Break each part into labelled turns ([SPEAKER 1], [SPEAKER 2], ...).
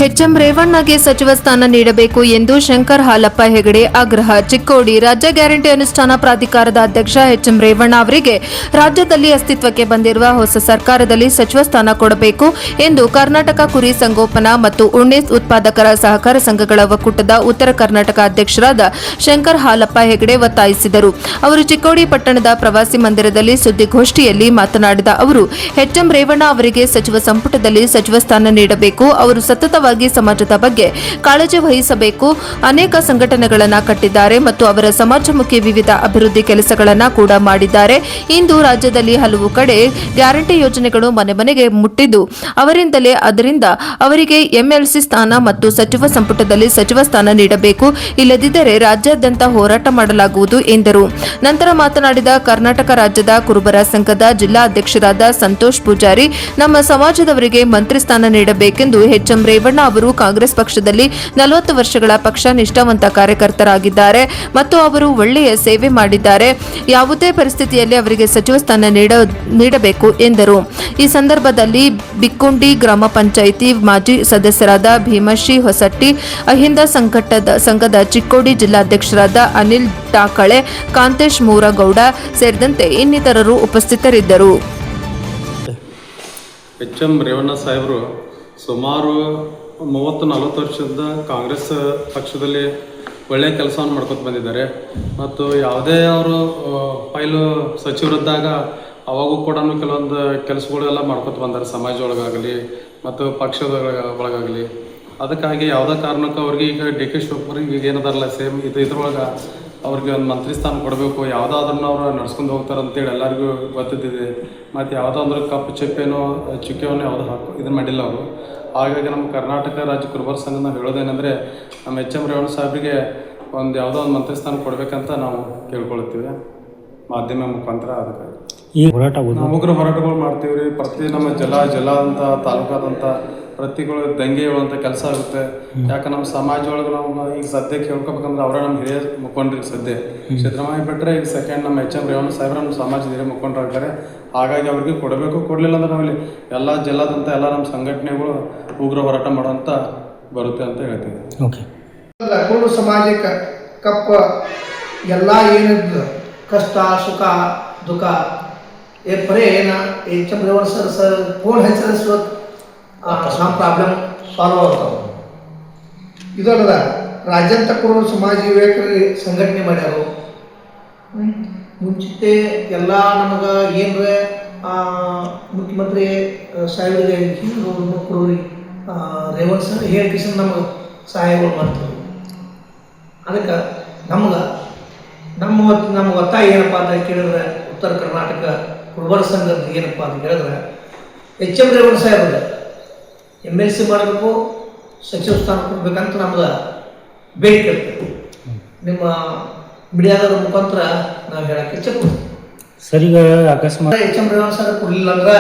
[SPEAKER 1] HM ರೇವಣ್ಣಗೆ ಸಚಿವ ಸ್ಥಾನ ನೀಡಬೇಕು ಎಂದು ಶಂಕರ್ ಹಾಲಪ್ಪ ಹೆಗಡೆ ಆಗ್ರಹ. ಚಿಕ್ಕೋಡಿ ರಾಜ್ಯ ಗ್ಯಾರಂಟಿ ಅನುಷ್ಠಾನ ಪ್ರಾಧಿಕಾರದ ಅಧ್ಯಕ್ಷ ಎಚ್ಎಂ ರೇವಣ್ಣ ಅವರಿಗೆ ರಾಜ್ಯದಲ್ಲಿ ಅಸ್ತಿತ್ವಕ್ಕೆ ಬಂದಿರುವ ಹೊಸ ಸರ್ಕಾರದಲ್ಲಿ ಸಚಿವ ಸ್ಥಾನ ಕೊಡಬೇಕು ಎಂದು ಕರ್ನಾಟಕ ಕುರಿ ಸಂಗೋಪನಾ ಮತ್ತು ಉಣ್ಣೆ ಉತ್ಪಾದಕರ ಸಹಕಾರ ಸಂಘಗಳ ಒಕ್ಕೂಟದ ಉತ್ತರ ಕರ್ನಾಟಕ ಅಧ್ಯಕ್ಷರಾದ ಶಂಕರ್ ಹಾಲಪ್ಪ ಹೆಗಡೆ ಒತ್ತಾಯಿಸಿದರು. ಅವರು ಚಿಕ್ಕೋಡಿ ಪಟ್ಟಣದ ಪ್ರವಾಸಿ ಮಂದಿರದಲ್ಲಿ ಸುದ್ದಿಗೋಷ್ಠಿಯಲ್ಲಿ ಮಾತನಾಡಿದ ಅವರು, ಎಚ್ಎಂ ರೇವಣ್ಣ ಅವರಿಗೆ ಸಚಿವ ಸಂಪುಟದಲ್ಲಿ ಸಚಿವ ಸ್ಥಾನ ನೀಡಬೇಕು. ಅವರು ಸತತವಾಗಿ ಸಮಾಜದ ಬಗ್ಗೆ ಕಾಳಜಿ ವಹಿಸಬೇಕು. ಅನೇಕ ಸಂಘಟನೆಗಳನ್ನು ಕಟ್ಟಿದ್ದಾರೆ ಮತ್ತು ಅವರ ಸಮಾಜಮುಖಿ ವಿವಿಧ ಅಭಿವೃದ್ಧಿ ಕೆಲಸಗಳನ್ನು ಕೂಡ ಮಾಡಿದ್ದಾರೆ. ಇಂದು ರಾಜ್ಯದಲ್ಲಿ ಹಲವು ಕಡೆ ಗ್ಯಾರಂಟಿ ಯೋಜನೆಗಳು ಮನೆ ಮನೆಗೆ ಮುಟ್ಟಿದ್ದು ಅದರಿಂದ ಅವರಿಗೆ ಎಂಎಲ್ಸಿ ಸ್ಥಾನ ಮತ್ತು ಸಚಿವ ಸಂಪುಟದಲ್ಲಿ ಸಚಿವ ಸ್ಥಾನ ನೀಡಬೇಕು. ಇಲ್ಲದಿದ್ದರೆ ರಾಜ್ಯಾದ್ಯಂತ ಹೋರಾಟ ಮಾಡಲಾಗುವುದು ಎಂದರು. ನಂತರ ಮಾತನಾಡಿದ ಕರ್ನಾಟಕ ರಾಜ್ಯದ ಕುರುಬರ ಸಂಘದ ಜಿಲ್ಲಾ ಅಧ್ಯಕ್ಷರಾದ ಸಂತೋಷ್ ಪೂಜಾರಿ, ನಮ್ಮ ಸಮಾಜದವರಿಗೆ ಮಂತ್ರಿ ಸ್ಥಾನ ನೀಡಬೇಕೆಂದು ಎಚ್ಎಂ ರೇವಣ್ಣ ಅವರು ಕಾಂಗ್ರೆಸ್ ಪಕ್ಷದಲ್ಲಿ 40 ವರ್ಷಗಳ ಪಕ್ಷ ನಿಷ್ಠಾವಂತ ಕಾರ್ಯಕರ್ತರಾಗಿದ್ದಾರೆ ಮತ್ತು ಅವರು ಒಳ್ಳೆಯ ಸೇವೆ ಮಾಡಿದ್ದಾರೆ. ಯಾವುದೇ ಪರಿಸ್ಥಿತಿಯಲ್ಲಿ ಅವರಿಗೆ ಸಚಿವ ಸ್ಥಾನ ನೀಡಬೇಕು ಎಂದರು. ಈ ಸಂದರ್ಭದಲ್ಲಿ ಬಿಕ್ಕುಂಡಿ ಗ್ರಾಮ ಪಂಚಾಯಿತಿ ಮಾಜಿ ಸದಸ್ಯರಾದ ಭೀಮಶ್ರೀ ಹೊಸಟ್ಟಿ, ಅಹಿಂದ ಸಂಘದ ಚಿಕ್ಕೋಡಿ ಜಿಲ್ಲಾಧ್ಯಕ್ಷರಾದ ಅನಿಲ್ ಟಾಕಳೆ, ಕಾಂತೇಶ್ ಮೂರಗೌಡ ಸೇರಿದಂತೆ ಇನ್ನಿತರರು ಉಪಸ್ಥಿತರಿದ್ದರು.
[SPEAKER 2] ಎಚ್ಎಂ ರೇವಣ್ಣ ಸಾಹೇಬರು ಸುಮಾರು 30-40 ವರ್ಷದ ಕಾಂಗ್ರೆಸ್ ಪಕ್ಷದಲ್ಲಿ ಒಳ್ಳೆಯ ಕೆಲಸವನ್ನು ಮಾಡ್ಕೊತ ಬಂದಿದ್ದಾರೆ ಮತ್ತು ಯಾವುದೇ ಅವರು ಫೈಲು ಸಚಿವರಿದ್ದಾಗ ಅವಾಗೂ ಕೂಡ ಕೆಲವೊಂದು ಕೆಲಸಗಳೆಲ್ಲ ಮಾಡ್ಕೊತ ಬಂದಾರೆ, ಸಮಾಜ ಒಳಗಾಗಲಿ ಮತ್ತು ಪಕ್ಷದ ಒಳಗಾಗಲಿ. ಅದಕ್ಕಾಗಿ ಯಾವುದೇ ಕಾರಣಕ್ಕೂ ಅವ್ರಿಗೆ ಈಗ ಡಿ ಕೆ ಶಿವಕುಮಾರ್ಗೆ ಈಗ ಏನದಾರಲ್ಲ ಸೇಮ್ ಇದ್ರೊಳಗೆ ಅವ್ರಿಗೆ ಒಂದು ಮಂತ್ರಿ ಸ್ಥಾನ ಕೊಡಬೇಕು, ಯಾವುದಾದ್ರೂ ಅವರು ನಡ್ಸ್ಕೊಂಡು ಹೋಗ್ತಾರೆ ಅಂತೇಳಿ ಎಲ್ಲರಿಗೂ ಗೊತ್ತಿದ್ದಿದೆ. ಮತ್ತು ಯಾವುದೋ ಅಂದ್ರೆ ಕಪ್ಪು ಚುಕ್ಕೆಯನ್ನು ಯಾವುದೋ ಇದನ್ನು ಮಾಡಿಲ್ಲ ಅವರು. ಹಾಗಾಗಿ ನಮ್ಮ ಕರ್ನಾಟಕ ರಾಜ್ಯ ಕುರುಬರ ಸಂಘ ನಾವು ಹೇಳೋದೇನೆಂದರೆ, ನಮ್ಮ ಎಚ್ ಎಂ ರೇವಣ್ಣ ಸಾಹೇಬ್ರಿಗೆ ಯಾವುದೋ ಒಂದು ಮಂತ್ರಿ ಸ್ಥಾನ ಕೊಡಬೇಕಂತ ನಾವು ಕೇಳ್ಕೊಳ್ತೀವಿ ಮಾಧ್ಯಮ ಮುಖಾಂತರ. ಅದಕ್ಕಾಗಿ
[SPEAKER 3] ಈ ಹೋರಾಟ
[SPEAKER 2] ಉಗ್ರ ಹೋರಾಟಗಳು ಮಾಡ್ತೀವಿ ರೀ. ಪ್ರತಿ ನಮ್ಮ ಜಿಲ್ಲಾ ಅಂತ ತಾಲೂಕಾದಂಥ ಪ್ರತಿಗಳು ದಂಗೆ ಹೇಳುವಂಥ ಕೆಲಸ ಆಗುತ್ತೆ. ಯಾಕೆ ನಮ್ಮ ಸಮಾಜ ಒಳಗೆ ನಾವು ಈಗ ಸದ್ಯಕ್ಕೆ ಹೇಳ್ಕೊಬೇಕಂದ್ರೆ ಅವರೇ ನಮ್ಮ ಹಿರಿಯ ಮುಖಂಡ್ರಿಗೆ ಸದ್ಯ ಸಿದ್ದರಾಮಯ್ಯ ಬಿಟ್ಟರೆ ಈಗ ಸೆಕೆಂಡ್ ನಮ್ಮ ಎಚ್ ಎಂ ರೇವಣ್ಣ ಸಾಹೇಬ್ರ ನಮ್ಮ ಸಮಾಜದ ಹಿರಿಯ ಮುಖಂಡರಾಗ್ತಾರೆ. ಹಾಗಾಗಿ ಅವ್ರಿಗೆ ಕೊಡಬೇಕು. ಕೊಡಲಿಲ್ಲ ಅಂದ್ರೆ ನಾವಲ್ಲಿ ಎಲ್ಲ ಜಿಲ್ಲಾದಂಥ ಎಲ್ಲ ನಮ್ಮ ಸಂಘಟನೆಗಳು ಉಗ್ರ ಹೋರಾಟ ಮಾಡೋಂಥ ಬರುತ್ತೆ ಅಂತ ಹೇಳ್ತೀವಿ.
[SPEAKER 3] ಓಕೆ,
[SPEAKER 4] ಕುರುಬ ಸಮಾಜಕ್ಕೆ ಕಪ್ಪ ಎಲ್ಲ ಏನಿದ್ದು ಕಷ್ಟ ಸುಖ ದುಃಖ ಬರೀ H M Revanna sir phone ಹಚ್ಚಿದ ನಮ್ಮ ಪ್ರಾಬ್ಲಮ್ ಸಾಲ್ವ್ ಆಗ್ತಾವೆ. ಇದಲ್ಲದ ರಾಜ್ಯಾಂತ ಕುರುಬ ಸಮಾಜ ವಿವೇಕರಿಗೆ ಸಂಘಟನೆ ಮಾಡ್ಯಾರು. ಮುಂಚಿತೆ ಎಲ್ಲ ನಮಗೆ ಏನರ ಮುಖ್ಯಮಂತ್ರಿ ಸಾಹೇಬರಿಗೆ ಕುರುಬರಿಗೆ ರೇವಣ್ಣ ಸರ್ ಹೇಳಿಕೆ ನಮಗೆ ಸಹಾಯಗಳು ಮಾಡ್ತಾರೆ. ಅದಕ್ಕೆ ನಮ್ಮ ಒತ್ತಾಯ ಏನಪ್ಪ ಅಂತ ಕೇಳಿದ್ರೆ, ಉತ್ತರ ಕರ್ನಾಟಕ ಕುರುಬರ ಸಂಘದ ಏನಪ್ಪ ಅಂತ ಕೇಳಿದ್ರೆ, ಎಚ್ ಎಂ ರೇವಣ್ಣ ಸಾಹೇಬ್ರ MLC ಮಾಡಬೇಕು, ಸಚಿವ ಸ್ಥಾನ ಕೊಡ್ಬೇಕಂತ ನಮ್ಗೆ ಬೇಡಿಕೆ ಇರ್ತದೆ. ನಿಮ್ಮ ಮೀಡಿಯಾದವ್ರ ಮುಖಾಂತರ ನಾವು ಹೇಳಕ್ಕೆ ಇಚ್ಛೆಪಡ್ತೀವಿ.
[SPEAKER 3] ಸರಿ, ಅಕಸ್ಮಾತ್
[SPEAKER 4] ಎಚ್ ಎಂ ರೇವಣ್ಣ ಸರ್ ಕೊಡಲಿಲ್ಲ ಅಂದ್ರೆ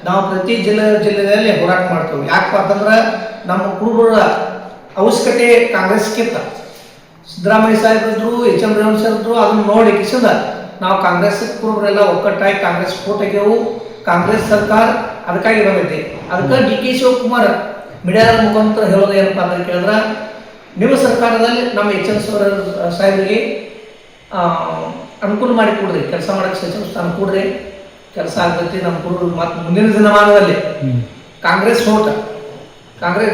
[SPEAKER 4] ನಾವು ಪ್ರತಿ ಜಿಲ್ಲೆಯಲ್ಲಿ ಹೋರಾಟ ಮಾಡ್ತೇವೆ. ಯಾಕಪ್ಪ ಅಂತಂದ್ರೆ ನಮ್ಮ ಕುರುಬರ ಅವಶ್ಯಕತೆ ಕಾಂಗ್ರೆಸ್ಗಿಂತ ಸಿದ್ದರಾಮಯ್ಯ ಸಾಹೇಬ್ರಿದ್ರು, ಎಚ್ ಎಂ ರೇವಣ್ಣ ಸರ್ ಇದ್ರು. ಅದನ್ನು ನೋಡಿ ಕಿಸಿದ ನಾವು ಕಾಂಗ್ರೆಸ್ ಕುರುಬರೆಲ್ಲ ಒಕ್ಕಟ್ಟಾಗಿ ಕಾಂಗ್ರೆಸ್ ಫೋಟೋಗೆವು, ಕಾಂಗ್ರೆಸ್ ಸರ್ಕಾರ ಅದಕ್ಕಾಗಿ ಇರಬೇಕು. ಅದಕ್ಕೆ ಡಿ ಕೆ ಶಿವಕುಮಾರ್ ಮೀಡಿಯಾದ ಮುಖಾಂತರ ಹೇಳೋದು ಏನಪ್ಪ ಅಂತ ಕೇಳಿದ್ರೆ, ನಿಮ್ಮ ಸರ್ಕಾರದಲ್ಲಿ ನಮ್ಮ ಎಚ್ ಎಂ ಸಾಹೇಬರಿಗೆ ಅನುಕೂಲ ಮಾಡಿ ಕೊಡ್ರಿ, ಕೆಲಸ ಮಾಡೋಕ್ಕೆ ಸಚಿವ ಸ್ಥಾನ ಕೊಡ್ರಿ, ಕೆಲಸ ಆಗ್ತೈತಿ. ನಮ್ಮ ಕುರುಬರು ಮತ್ತು ಮುಂದಿನ ದಿನಮಾನದಲ್ಲಿ ಕಾಂಗ್ರೆಸ್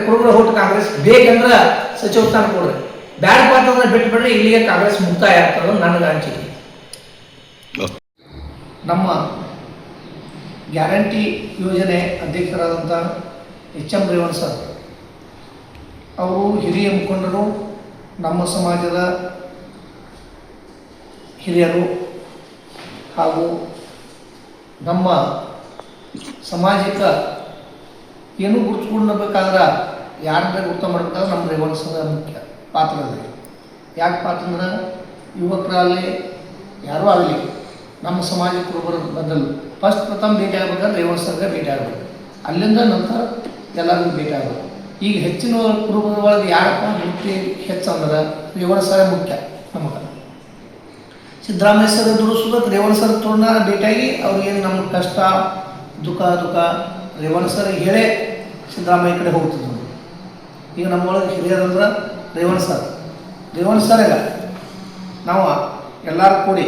[SPEAKER 4] ಕುರುಬರ ಹೋಟ್ ಕಾಂಗ್ರೆಸ್ ಬೇಕಂದ್ರೆ ಸಚಿವ ಸ್ಥಾನ ಕೊಡ್ರಿ, ಬ್ಯಾಡಪ್ಪ ಅಂತಂದ್ರೆ ಬಿಟ್ಟು ಬಿಡ್ರಿ, ಇಲ್ಲಿಗೆ ಕಾಂಗ್ರೆಸ್ ಮುಕ್ತಾಯ ಆಗ್ತದೆ ನನಗೆ ಅನಿಸಿಕೆ. ನಮ್ಮ ಗ್ಯಾರಂಟಿ ಯೋಜನೆ ಅಧ್ಯಕ್ಷರಾದಂಥ ಎಚ್ ಎಂ ರೇವಣ್ಣ ಸರ್ ಅವರು ಹಿರಿಯ ಮುಖಂಡರು, ನಮ್ಮ ಸಮಾಜದ ಹಿರಿಯರು ಹಾಗೂ ನಮ್ಮ ಸಮಾಜಕ್ಕೆ ಏನೂ ಗುರುತಿಸ್ಕೊಳ್ಬೇಕಾದ್ರೆ ಯಾರನ್ನ ಗುರ್ತ ಮಾಡಬೇಕಾದ್ರೆ ನಮ್ಮ ರೇವಣ್ಣ ಸರ್ ಮುಖ್ಯ ಪಾತ್ರ ಇದೆ. ಯಾಕೆ ಪಾತ್ರ ಯುವಕರಲ್ಲಿ ಯಾರೂ ಆಗಲಿ ನಮ್ಮ ಸಮಾಜ ಕುರುಬರ ಬದಲು ಪ್ರಥಮ ಭೇಟಿ ಆಗ್ಬೇಕಾದ್ರೆ ರೇವಣ್ಣ ಸರ್ಗೆ ಭೇಟಿ ಆಗಬೇಕು, ಅಲ್ಲಿಂದ ನಂತರ ಎಲ್ಲರಿಗೂ ಭೇಟಿ ಆಗಬೇಕು. ಈಗ ಹೆಚ್ಚಿನ ಕುರುಬರ ಒಳಗೆ ಯಾರಪ್ಪ ಮುಖ್ಯ ಹೆಚ್ಚಂದ್ರೆ ರೇವಣ್ಣ ಸರ್ ಮುಖ್ಯ. ನಮಗೆ ಸಿದ್ದರಾಮಯ್ಯ ಸರ್ ಇದ್ರು ಸುದಕ್ಕೆ ರೇವಣ್ಣ ಸರ್ ತೋರಣ ಭೇಟಿಯಾಗಿ ಅವ್ರಿಗೇನು ನಮ್ಮ ಕಷ್ಟ ದುಃಖ ರೇವಣ್ಣ ಸರ್ ಹೇಳೇ ಸಿದ್ದರಾಮಯ್ಯ ಕಡೆ ಹೋಗ್ತಿದ್ರು. ಈಗ ನಮ್ಮೊಳಗೆ ಹಿರಿಯರಂದ್ರೆ ರೇವಣ್ ಸರ್ ಈಗ ನಾವು ಎಲ್ಲರೂ ಕೂಡಿ